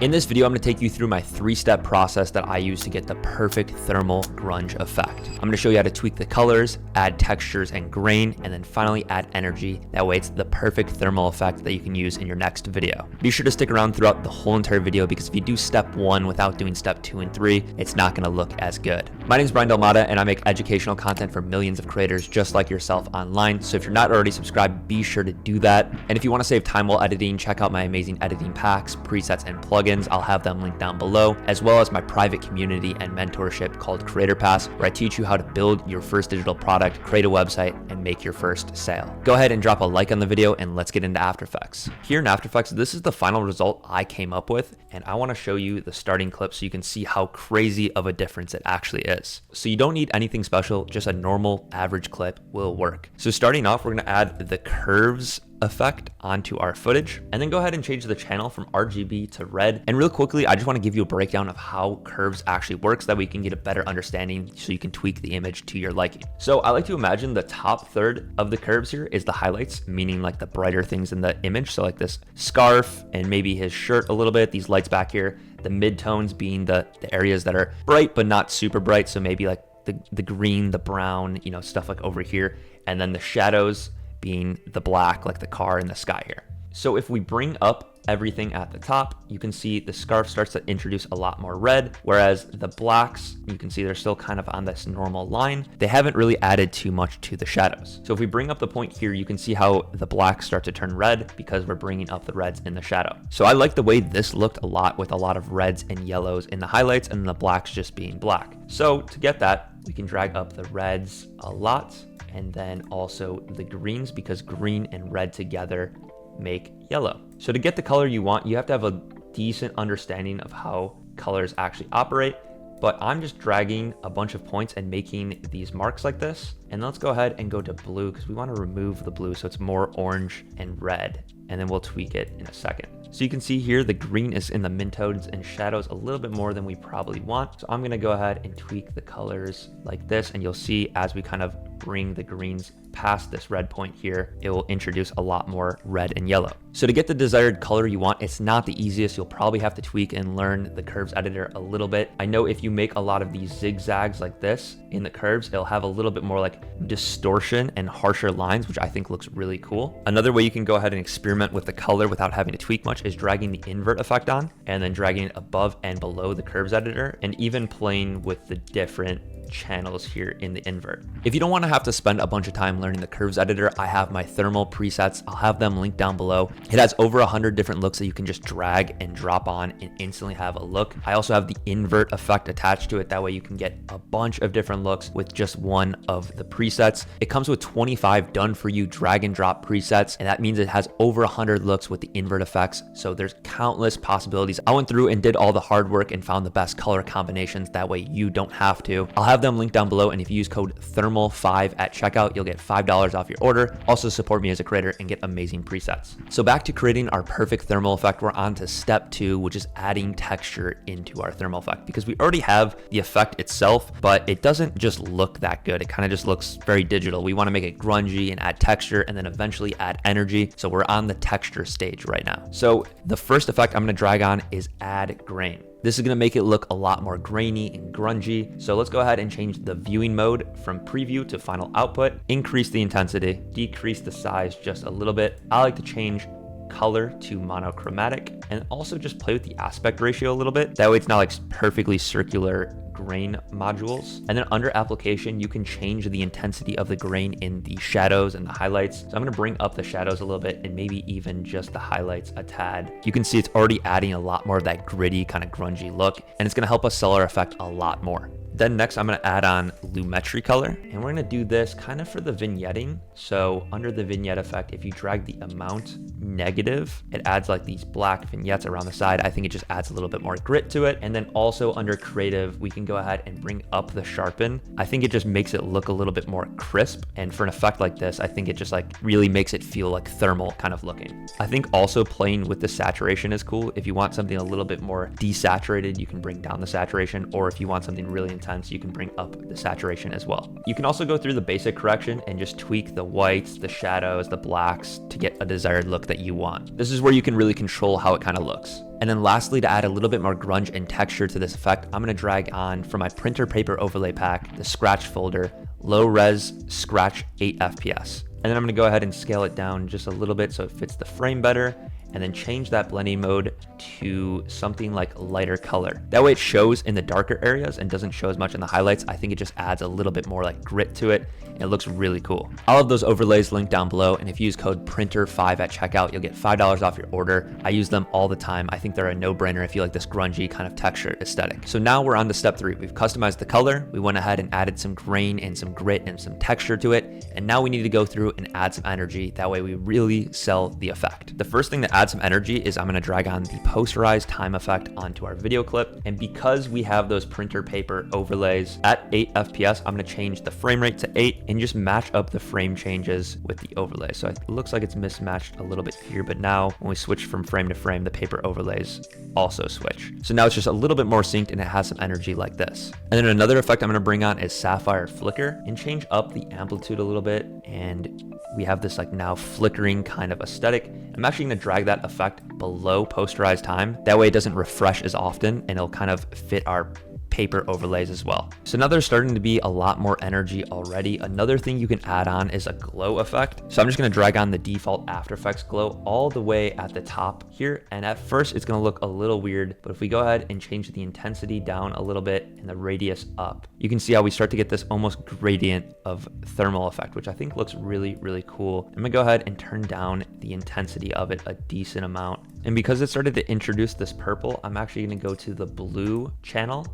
In this video, I'm going to take you through my 3-step process that I use to get the perfect thermal grunge effect. I'm going to show you how to tweak the colors, add textures and grain, and then finally add energy. That way it's the perfect thermal effect that you can use in your next video. Be sure to stick around throughout the whole entire video because if you do step 1 without doing step 2 and 3, it's not going to look as good. My name is Brian Delmata and I make educational content for millions of creators just like yourself online. So if you're not already subscribed, be sure to do that. And if you want to save time while editing, check out my amazing editing packs, presets, and plugins. I'll have them linked down below, as well as my private community and mentorship called Creator Pass, where I teach you how to build your first digital product, create a website, and make your first sale. Go ahead and drop a like on the video and let's get into After Effects. Here in After Effects, this is the final result I came up with, and I want to show you the starting clip so you can see how crazy of a difference it actually is. So you don't need anything special, just a normal average clip will work. So starting off, we're going to add the curves effect onto our footage and then go ahead and change the channel from RGB to red. And real quickly, I just want to give you a breakdown of how curves actually works so that we can get a better understanding so you can tweak the image to your liking. So I like to imagine the top third of the curves here is the highlights, meaning like the brighter things in the image. So like this scarf and maybe his shirt a little bit, these lights back here, the midtones being the areas that are bright but not super bright. So maybe like the green, the brown, stuff like over here. And then the shadows being the black, like the car and the sky here. So if we bring up everything at the top, you can see the scarf starts to introduce a lot more red, whereas the blacks, you can see they're still kind of on this normal line. They haven't really added too much to the shadows. So if we bring up the point here, you can see how the blacks start to turn red because we're bringing up the reds in the shadow. So I like the way this looked a lot with a lot of reds and yellows in the highlights and the blacks just being black. So to get that, we can drag up the reds a lot and then also the greens because green and red together make yellow. So to get the color you want, you have to have a decent understanding of how colors actually operate, but I'm just dragging a bunch of points and making these marks like this. And let's go ahead and go to blue because we want to remove the blue so it's more orange and red, and then we'll tweak it in a second. So you can see here the green is in the midtones and shadows a little bit more than we probably want. So I'm going to go ahead and tweak the colors like this, and you'll see as we kind of bring the greens past this red point here, it will introduce a lot more red and yellow. So to get the desired color you want, it's not the easiest. You'll probably have to tweak and learn the curves editor a little bit. I know if you make a lot of these zigzags like this in the curves, it'll have a little bit more like distortion and harsher lines, which I think looks really cool. Another way you can go ahead and experiment with the color without having to tweak much is dragging the invert effect on and then dragging it above and below the curves editor, and even playing with the different channels here in the invert. If you don't want to have to spend a bunch of time learning the curves editor, I have my thermal presets. I'll have them linked down below. It has over 100 different looks that you can just drag and drop on and instantly have a look. I also have the invert effect attached to it. That way you can get a bunch of different looks with just one of the presets. It comes with 25 done for you drag and drop presets, and that means it has over 100 looks with the invert effects. So there's countless possibilities. I went through and did all the hard work and found the best color combinations. That way you don't have to. I'll have them linked down below, and if you use code THERMAL5 at checkout, you'll get $5 off your order. Also support me as a creator and get amazing presets. So back to creating our perfect thermal effect, we're on to step 2, which is adding texture into our thermal effect, because we already have the effect itself, but it doesn't just look that good. It kind of just looks very digital. We want to make it grungy and add texture and then eventually add energy. So we're on the texture stage right now. So the first effect I'm going to drag on is add grain. This is going to make it look a lot more grainy and grungy. So let's go ahead and change the viewing mode from preview to final output, increase the intensity, decrease the size just a little bit. I like to change color to monochromatic and also just play with the aspect ratio a little bit. That way it's not like perfectly circular grain modules. And then under application, you can change the intensity of the grain in the shadows and the highlights. So I'm going to bring up the shadows a little bit and maybe even just the highlights a tad. You can see it's already adding a lot more of that gritty kind of grungy look, and it's going to help us sell our effect a lot more. Then next I'm going to add on Lumetri color, and we're going to do this kind of for the vignetting. So under the vignette effect, if you drag the amount negative, it adds like these black vignettes around the side. I think it just adds a little bit more grit to it. And then also under creative, we can go ahead and bring up the sharpen. I think it just makes it look a little bit more crisp. And for an effect like this, I think it just like really makes it feel like thermal kind of looking. I think also playing with the saturation is cool. If you want something a little bit more desaturated, you can bring down the saturation, or if you want something really intense, intense, you can bring up the saturation as well. You can also go through the basic correction and just tweak the whites, the shadows, the blacks to get a desired look that you want. This is where you can really control how it kind of looks. And then lastly, to add a little bit more grunge and texture to this effect, I'm gonna drag on from my printer paper overlay pack, the scratch folder, low res scratch 8 FPS. And then I'm gonna go ahead and scale it down just a little bit so it fits the frame better, and then change that blending mode to something like lighter color. That way it shows in the darker areas and doesn't show as much in the highlights. I think it just adds a little bit more like grit to it, and it looks really cool. I'll have those overlays linked down below, and if you use code PRINTER5 at checkout, you'll get $5 off your order. I use them all the time. I think they're a no-brainer if you like this grungy kind of texture aesthetic. So now we're on to step 3. We've customized the color, we went ahead and added some grain and some grit and some texture to it, and now we need to go through and add some energy. That way we really sell the effect. The first thing that add some energy is I'm going to drag on the posterized time effect onto our video clip. And because we have those printer paper overlays at 8 FPS, I'm going to change the frame rate to 8 and just match up the frame changes with the overlay. So it looks like it's mismatched a little bit here, but now when we switch from frame to frame, the paper overlays also switch. So now it's just a little bit more synced and it has some energy like this. And then another effect I'm going to bring on is sapphire flicker and change up the amplitude a little bit. And we have this like now flickering kind of aesthetic. I'm actually going to drag that effect below posterized time. That way it doesn't refresh as often and it'll kind of fit our paper overlays as well. So now there's starting to be a lot more energy already. Another thing you can add on is a glow effect. So I'm just going to drag on the default After Effects glow all the way at the top here. And at first it's going to look a little weird, but if we go ahead and change the intensity down a little bit and the radius up, you can see how we start to get this almost gradient of thermal effect, which I think looks really, really cool. I'm gonna go ahead and turn down the intensity of it a decent amount. And because it started to introduce this purple, I'm actually gonna go to the blue channel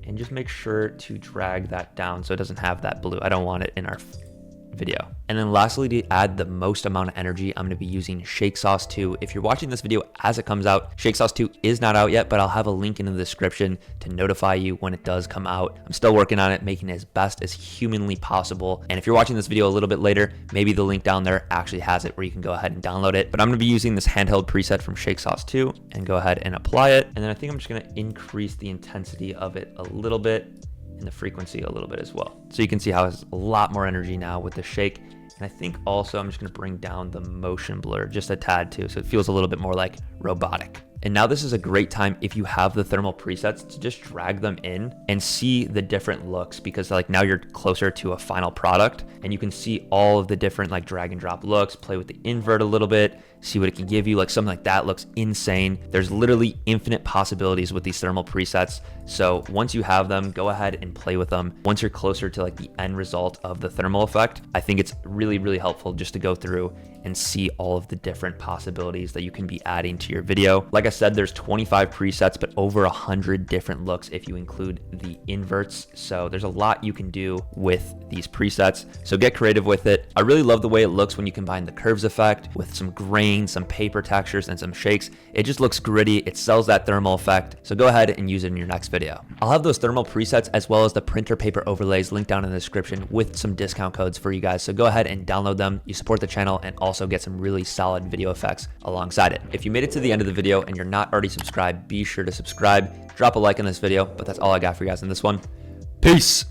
and just make sure to drag that down so it doesn't have that blue. I don't want it in our video. And then lastly, to add the most amount of energy, I'm going to be using Shake Sauce 2. If you're watching this video as it comes out, Shake Sauce 2 is not out yet, but I'll have a link in the description to notify you when it does come out. I'm still working on it, making it as best as humanly possible. And if you're watching this video a little bit later, maybe the link down there actually has it where you can go ahead and download it. But I'm going to be using this handheld preset from Shake Sauce 2 and go ahead and apply it. And then I think I'm just going to increase the intensity of it a little bit and the frequency a little bit as well. So you can see how it's a lot more energy now with the shake. And I think also I'm just gonna bring down the motion blur just a tad too, so it feels a little bit more like robotic. And now this is a great time if you have the thermal presets to just drag them in and see the different looks, because like now you're closer to a final product and you can see all of the different like drag and drop looks, play with the invert a little bit, see what it can give you. Like something like that looks insane. There's literally infinite possibilities with these thermal presets. So once you have them, go ahead and play with them. Once you're closer to like the end result of the thermal effect, I think it's really, really helpful just to go through and see all of the different possibilities that you can be adding to your video. Like I said, there's 25 presets, but over 100 different looks if you include the inverts. So there's a lot you can do with these presets. So get creative with it. I really love the way it looks when you combine the curves effect with some grain, some paper textures, and some shakes. It just looks gritty. It sells that thermal effect. So go ahead and use it in your next video. I'll have those thermal presets as well as the printer paper overlays linked down in the description with some discount codes for you guys. So go ahead and download them. You support the channel and also get some really solid video effects alongside it. If you made it to the end of the video and you're not already subscribed, be sure to subscribe, drop a like on this video, but that's all I got for you guys in this one. Peace.